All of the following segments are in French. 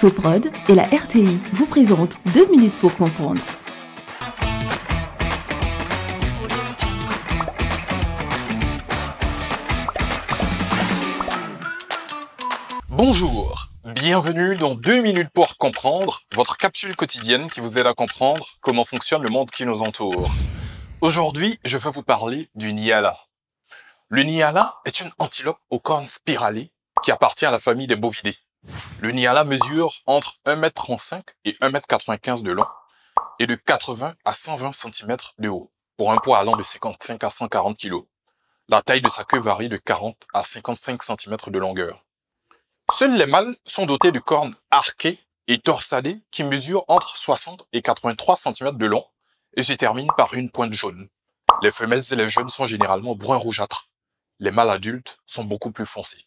Soprod et la RTI vous présentent 2 minutes pour comprendre. Bonjour, bienvenue dans 2 minutes pour comprendre, votre capsule quotidienne qui vous aide à comprendre comment fonctionne le monde qui nous entoure. Aujourd'hui, je vais vous parler du Nyala. Le Nyala est une antilope aux cornes spiralées qui appartient à la famille des bovidés. Le Nyala mesure entre 1,35 m et 1,95 m de long et de 80 à 120 cm de haut, pour un poids allant de 55 à 140 kg. La taille de sa queue varie de 40 à 55 cm de longueur. Seuls les mâles sont dotés de cornes arquées et torsadées qui mesurent entre 60 et 83 cm de long et se terminent par une pointe jaune. Les femelles et les jeunes sont généralement brun rougeâtre. Les mâles adultes sont beaucoup plus foncés.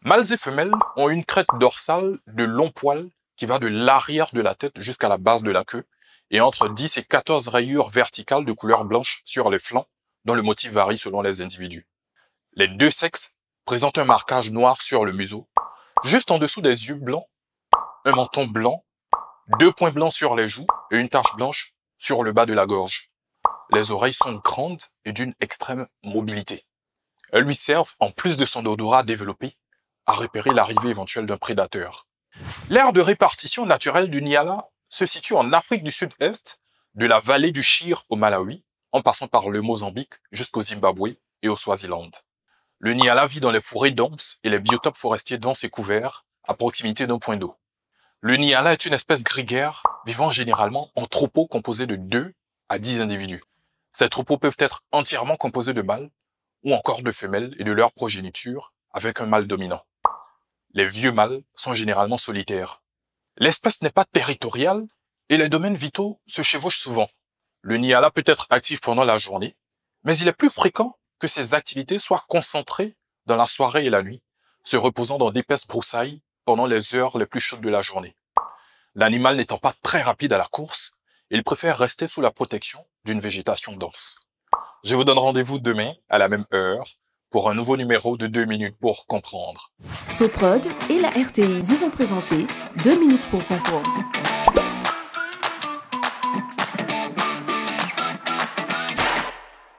Mâles et femelles ont une crête dorsale de longs poils qui va de l'arrière de la tête jusqu'à la base de la queue et entre 10 et 14 rayures verticales de couleur blanche sur les flancs dont le motif varie selon les individus. Les deux sexes présentent un marquage noir sur le museau, juste en dessous des yeux blancs, un menton blanc, 2 points blancs sur les joues et une tache blanche sur le bas de la gorge. Les oreilles sont grandes et d'une extrême mobilité. Elles lui servent, en plus de son odorat développé, à repérer l'arrivée éventuelle d'un prédateur. L'aire de répartition naturelle du Nyala se situe en Afrique du Sud-Est, de la vallée du Shire au Malawi, en passant par le Mozambique jusqu'au Zimbabwe et au Swaziland. Le Nyala vit dans les forêts denses et les biotopes forestiers denses et couverts, à proximité d'un point d'eau. Le Nyala est une espèce grégaire, vivant généralement en troupeaux composés de 2 à 10 individus. Ces troupeaux peuvent être entièrement composés de mâles, ou encore de femelles et de leur progéniture, avec un mâle dominant. Les vieux mâles sont généralement solitaires. L'espèce n'est pas territoriale et les domaines vitaux se chevauchent souvent. Le Nyala peut être actif pendant la journée, mais il est plus fréquent que ses activités soient concentrées dans la soirée et la nuit, se reposant dans d'épaisses broussailles pendant les heures les plus chaudes de la journée. L'animal n'étant pas très rapide à la course, il préfère rester sous la protection d'une végétation dense. Je vous donne rendez-vous demain à la même heure pour un nouveau numéro de 2 minutes pour comprendre. Soprod et la RTI vous ont présenté 2 minutes pour comprendre.